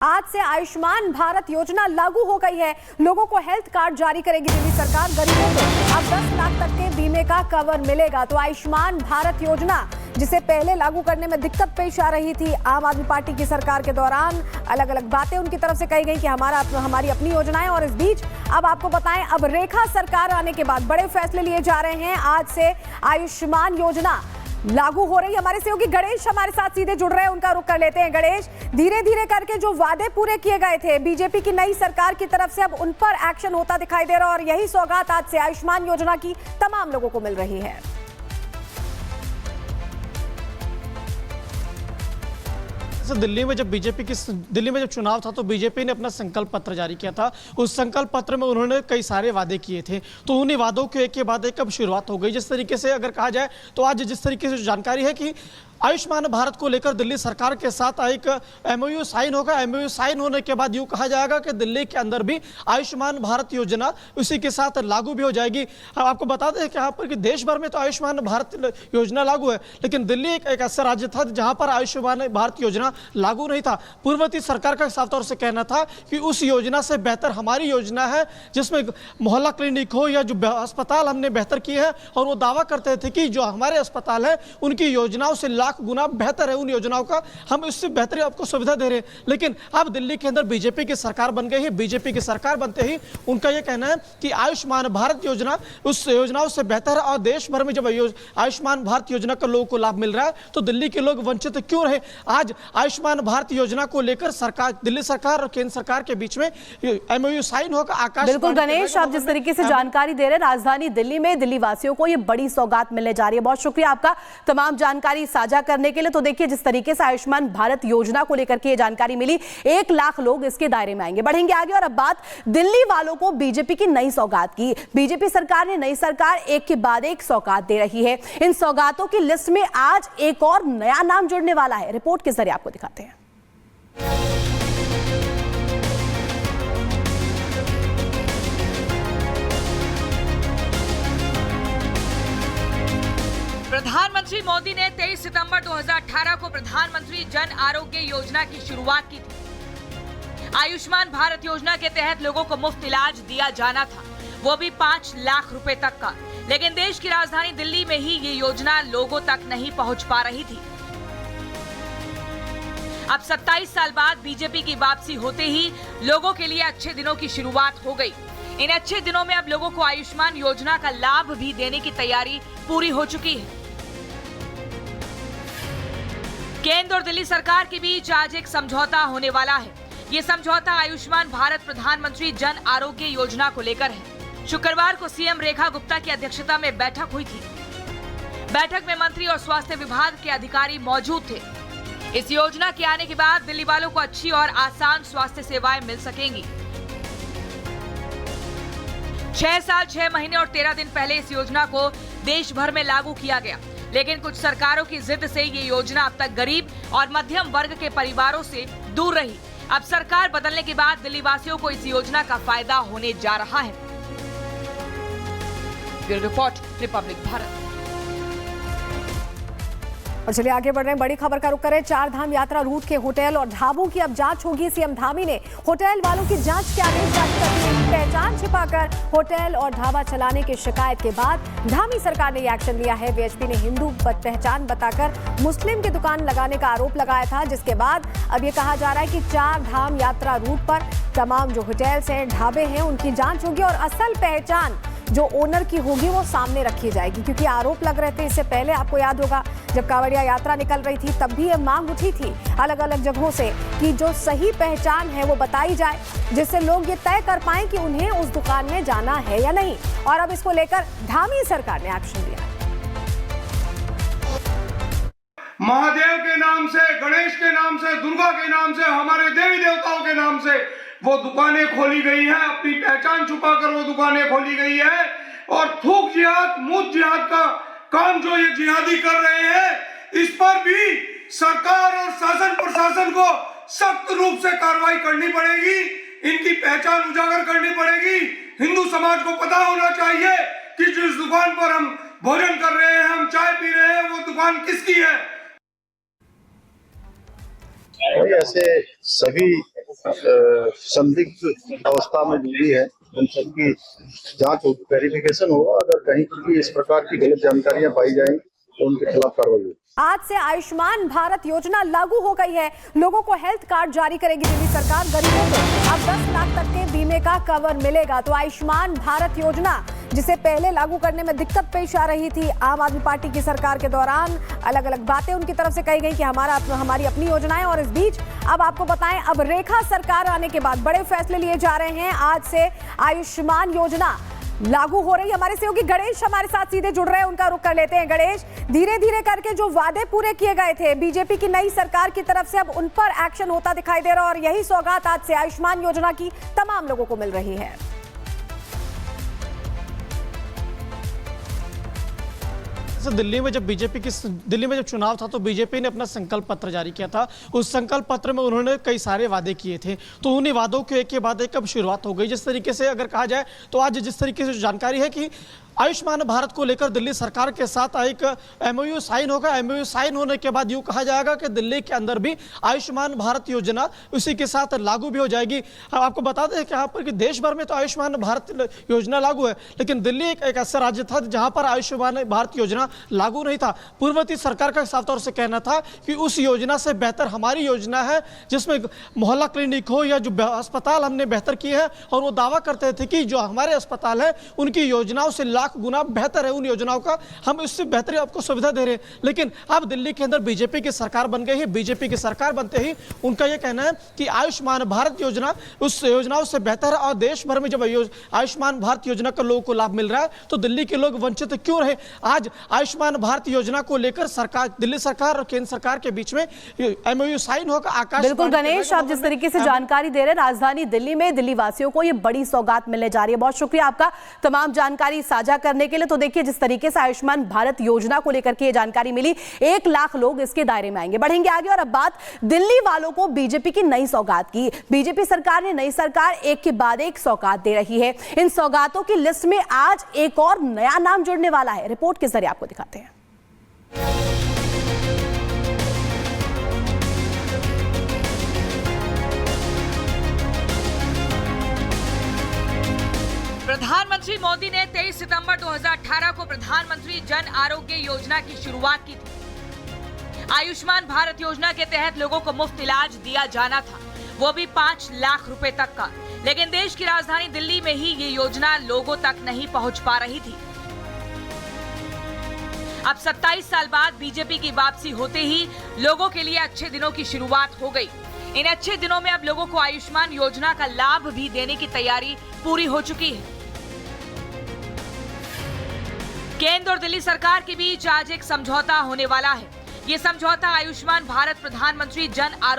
आज से आयुष्मान भारत योजना लागू हो गई है। लोगों को हेल्थ कार्ड जारी करेगी दिल्ली सरकार। गरीबों को अब 10 लाख तक के बीमे का कवर मिलेगा। तो आयुष्मान भारत योजना जिसे पहले लागू करने में दिक्कत पेश आ रही थी आम आदमी पार्टी की सरकार के दौरान, अलग अलग बातें उनकी तरफ से कही गई कि हमारी अपनी योजनाएं। और इस बीच अब आपको बताएं, अब रेखा सरकार आने के बाद बड़े फैसले लिए जा रहे हैं। आज से आयुष्मान योजना लागू हो रही है। हमारे सहयोगी गणेश हमारे साथ सीधे जुड़ रहे हैं, उनका रुख कर लेते हैं। गणेश, धीरे धीरे करके जो वादे पूरे किए गए थे बीजेपी की नई सरकार की तरफ से, अब उन पर एक्शन होता दिखाई दे रहा है और यही सौगात आज से आयुष्मान योजना की तमाम लोगों को मिल रही है। दिल्ली में जब चुनाव था तो बीजेपी ने अपना संकल्प पत्र जारी किया था। उस संकल्प पत्र में उन्होंने कई सारे वादे किए थे, तो उन्हीं वादों के एक के बाद एक अब शुरुआत हो गई। जिस तरीके से अगर कहा जाए तो आज जिस तरीके से जानकारी है कि आयुष्मान भारत को लेकर दिल्ली सरकार के साथ एक एमओयू साइन होगा। एमओयू साइन होने के बाद यूँ कहा जाएगा कि दिल्ली के अंदर भी आयुष्मान भारत योजना उसी के साथ लागू भी हो जाएगी। आपको बता दें कि यहाँ पर कि देश भर में तो आयुष्मान भारत योजना लागू है, लेकिन दिल्ली एक ऐसा राज्य था जहाँ पर आयुष्मान भारत योजना लागू नहीं था। पूर्ववर्ती सरकार का साफ तौर से कहना था कि उस योजना से बेहतर हमारी योजना है, जिसमें मोहल्ला क्लिनिक हो या जो अस्पताल हमने बेहतर किए हैं। और वो दावा करते थे कि जो हमारे अस्पताल है उनकी योजनाओं से लाख गुना बेहतर है, उन योजनाओं का हम इससे बेहतर आपको सुविधा दे रहे हैं। लेकिन अब दिल्ली के अंदर बीजेपी की सरकार बन गई है। बीजेपी की सरकार बनते ही उनका यह कहना है कि आयुष्मान भारत योजना उस योजनाओं से बेहतर है। और देश भर में जब आयुष्मान भारत योजना का लोगों को लाभ मिल रहा है तो दिल्ली के लोग वंचित क्यों रहे। आज आयुष्मान भारत योजना को लेकर दिल्ली सरकार और केंद्र सरकार के बीच में एमओयू साइन होगा। आकाश बिल्कुल गणेश, आप जिस तरीके से जानकारी दे रहे हैं, राजधानी दिल्ली में दिल्ली वासियों को ये बड़ी सौगात मिलने जा रही है। बहुत शुक्रिया आपका तमाम जानकारी साझा करने के लिए। तो देखिए, जिस तरीके से आयुष्मान भारत योजना को लेकर के ये जानकारी मिली, 1 लाख लोग इसके दायरे में आएंगे। बढ़ेंगे आगे और अब बात दिल्ली वालों को बीजेपी की नई सौगात की। बीजेपी सरकार ने नई सरकार एक के बाद एक सौगात दे रही है। इन सौगातों की लिस्ट में आज एक और नया नाम जुड़ने वाला है। रिपोर्ट के जरिए आपको दिखाते हैं। प्रधानमंत्री मोदी ने 23 सितंबर 2018 को प्रधानमंत्री जन आरोग्य योजना की शुरुआत की थी। आयुष्मान भारत योजना के तहत लोगों को मुफ्त इलाज दिया जाना था, वो भी 5 लाख रुपए तक का। लेकिन देश की राजधानी दिल्ली में ही ये योजना लोगों तक नहीं पहुंच पा रही थी। अब 27 साल बाद बीजेपी की वापसी होते ही लोगों के लिए अच्छे दिनों की शुरुआत हो गई। इन अच्छे दिनों में अब लोगों को आयुष्मान योजना का लाभ भी देने की तैयारी पूरी हो चुकी है। केंद्र और दिल्ली सरकार के बीच आज एक समझौता होने वाला है। ये समझौता आयुष्मान भारत प्रधानमंत्री जन आरोग्य योजना को लेकर है। शुक्रवार को सीएम रेखा गुप्ता की अध्यक्षता में बैठक हुई थी। बैठक में मंत्री और स्वास्थ्य विभाग के अधिकारी मौजूद थे। इस योजना के आने के बाद दिल्ली वालों को अच्छी और आसान स्वास्थ्य सेवाएं मिल सकेंगी। 6 साल 6 महीने और 13 दिन पहले इस योजना को देश भर में लागू किया गया, लेकिन कुछ सरकारों की जिद से ये योजना अब तक गरीब और मध्यम वर्ग के परिवारों से दूर रही। अब सरकार बदलने के बाद दिल्ली वासियों को इस योजना का फायदा होने जा रहा है। Bureau report, Republic Bharat. और चलिए आगे बढ़ रहे हैं, बड़ी खबर का रुख करें। 4 धाम यात्रा रूट के होटल और ढाबों की अब जांच होगी। सीएम धामी ने होटल वालों की जांच के आदेश जारी कर दिए। पहचान छिपाकर होटल और ढाबा चलाने की शिकायत के बाद धामी सरकार ने यह एक्शन लिया है। वीएचपी ने हिंदू पहचान बताकर मुस्लिम की दुकान लगाने का आरोप लगाया था, जिसके बाद अब ये कहा जा रहा है कि 4 धाम यात्रा रूट पर तमाम जो होटल्स हैं, ढाबे हैं, उनकी जांच होगी और असल पहचान जो ओनर की होगी वो सामने रखी जाएगी। क्योंकि आरोप लग रहे थे इससे पहले, आपको याद होगा जब कांवड़िया यात्रा निकल रही थी तब भी ये मांग उठी थी अलग अलग जगहों से कि जो सही पहचान है वो बताई जाए, जिससे लोग ये तय कर पाएं कि उन्हें उस दुकान में जाना है या नहीं। और अब इसको लेकर धामी सरकार ने एक्शन लिया। महादेव के नाम से, गणेश के नाम से, दुर्गा के नाम से, हमारे देवी देवताओं के नाम से वो दुकानें खोली गई हैं। अपनी पहचान छुपाकर वो दुकानें खोली गई है। और थूक जिहाद, मूत जिहाद का काम जो ये जिहादी कर रहे हैं, इस पर भी सरकार और शासन प्रशासन को सख्त रूप से कार्रवाई करनी पड़ेगी। इनकी पहचान उजागर करनी पड़ेगी। हिंदू समाज को पता होना चाहिए कि जिस दुकान पर हम भोजन कर रहे हैं, हम चाय पी रहे हैं, वो दुकान किसकी है। ऐसे सभी संदिग्ध अवस्था में जुड़ी है उन सबकी जांच वेरिफिकेशन होगा। अगर कहीं भी इस प्रकार की गलत जानकारियां पाई जाएंगी तो उनके खिलाफ कार्रवाई होगी। आज से आयुष्मान भारत योजना लागू हो गई है। लोगों को हेल्थ कार्ड जारी करेगी दिल्ली सरकार। गरीबों को अब 10 लाख तक के बीमे का कवर मिलेगा। तो आयुष्मान भारत योजना जिसे पहले लागू करने में दिक्कत पेश आ रही थी आम आदमी पार्टी की सरकार के दौरान, अलग अलग बातें उनकी तरफ से कही गई कि हमारी अपनी योजनाएं। और इस बीच अब आपको बताएं, अब रेखा सरकार आने के बाद बड़े फैसले लिए जा रहे हैं। आज से आयुष्मान योजना लागू हो रही है। हमारे सहयोगी गणेश हमारे साथ सीधे जुड़ रहे हैं, उनका रुख कर लेते हैं। गणेश, धीरे धीरे करके जो वादे पूरे किए गए थे बीजेपी की नई सरकार की तरफ से, अब उन पर एक्शन होता दिखाई दे रहा है और यही सौगात आज से आयुष्मान योजना की तमाम लोगों को मिल रही है। दिल्ली में जब चुनाव था तो बीजेपी ने अपना संकल्प पत्र जारी किया था। उस संकल्प पत्र में उन्होंने कई सारे वादे किए थे, तो उन्हीं वादों के एक के बाद एक अब शुरुआत हो गई। जिस तरीके से अगर कहा जाए तो आज जिस तरीके से जानकारी है कि आयुष्मान भारत को लेकर दिल्ली सरकार के साथ एक एमओयू साइन होगा। एमओयू साइन होने के बाद यूँ कहा जाएगा कि दिल्ली के अंदर भी आयुष्मान भारत योजना उसी के साथ लागू भी हो जाएगी। आपको बता दें कि यहाँ पर कि देश भर में तो आयुष्मान भारत योजना लागू है, लेकिन दिल्ली एक ऐसा राज्य था जहाँ पर आयुष्मान भारत योजना लागू नहीं था। पूर्ववर्ती सरकार का साफ तौर से कहना था कि उस योजना से बेहतर हमारी योजना है, जिसमें मोहल्ला क्लिनिक हो या जो अस्पताल हमने बेहतर किए हैं, और वो दावा करते थे कि जो हमारे अस्पताल हैं उनकी योजनाओं से लाख गुना बेहतर है। उन योजनाओं का हम इससे बेहतर आपको सुविधा दे रहे हैं। लेकिन अब दिल्ली के अंदर बीजेपी की सरकार बन गई है। बीजेपी की सरकार बनते ही उनका यह कहना है कि आयुष्मान भारत योजना उस योजनाओं से बेहतर है, और देश भर में जब आयुष्मान भारत योजना का लोगों को लाभ मिल रहा है तो दिल्ली के लोग वंचित क्यों रहे। आज आयुष्मान भारत योजना को लेकर दिल्ली सरकार और केंद्र सरकार के बीच में एमओयू साइन होगा। आकाश बिल्कुल गणेश, आप जिस तरीके से जानकारी दे रहे हैं, राजधानी दिल्ली में दिल्ली वासियों को ये बड़ी सौगात मिलने जा रही है। बहुत शुक्रिया आपका तमाम जानकारी साझा करने के लिए। तो देखिए, जिस तरीके से आयुष्मान भारत योजना को लेकर के ये जानकारी मिली, 1 लाख लोग इसके दायरे में आएंगे। बढ़ेंगे आगे, और अब बात दिल्ली वालों को बीजेपी की नई सौगात की। बीजेपी सरकार ने नई सरकार एक के बाद एक सौगात दे रही है। इन सौगातों की लिस्ट में आज एक और नया नाम जुड़ने वाला है। रिपोर्ट के जरिए आपको दिखाते हैं। प्रधानमंत्री मोदी ने 23 सितंबर 2018 को प्रधानमंत्री जन आरोग्य योजना की शुरुआत की थी। आयुष्मान भारत योजना के तहत लोगों को मुफ्त इलाज दिया जाना था, वो भी 5 लाख रुपए तक का। लेकिन देश की राजधानी दिल्ली में ही ये योजना लोगों तक नहीं पहुंच पा रही थी। अब 27 साल बाद बीजेपी की वापसी होते ही लोगों के लिए अच्छे दिनों की शुरुआत हो गई। इन अच्छे दिनों में अब लोगों को आयुष्मान योजना का लाभ भी देने की तैयारी पूरी हो चुकी है। केंद्र और दिल्ली सरकार के बीच आज एक समझौता होने वाला है। ये समझौता आयुष्मान भारत प्रधानमंत्री जन आरोग्य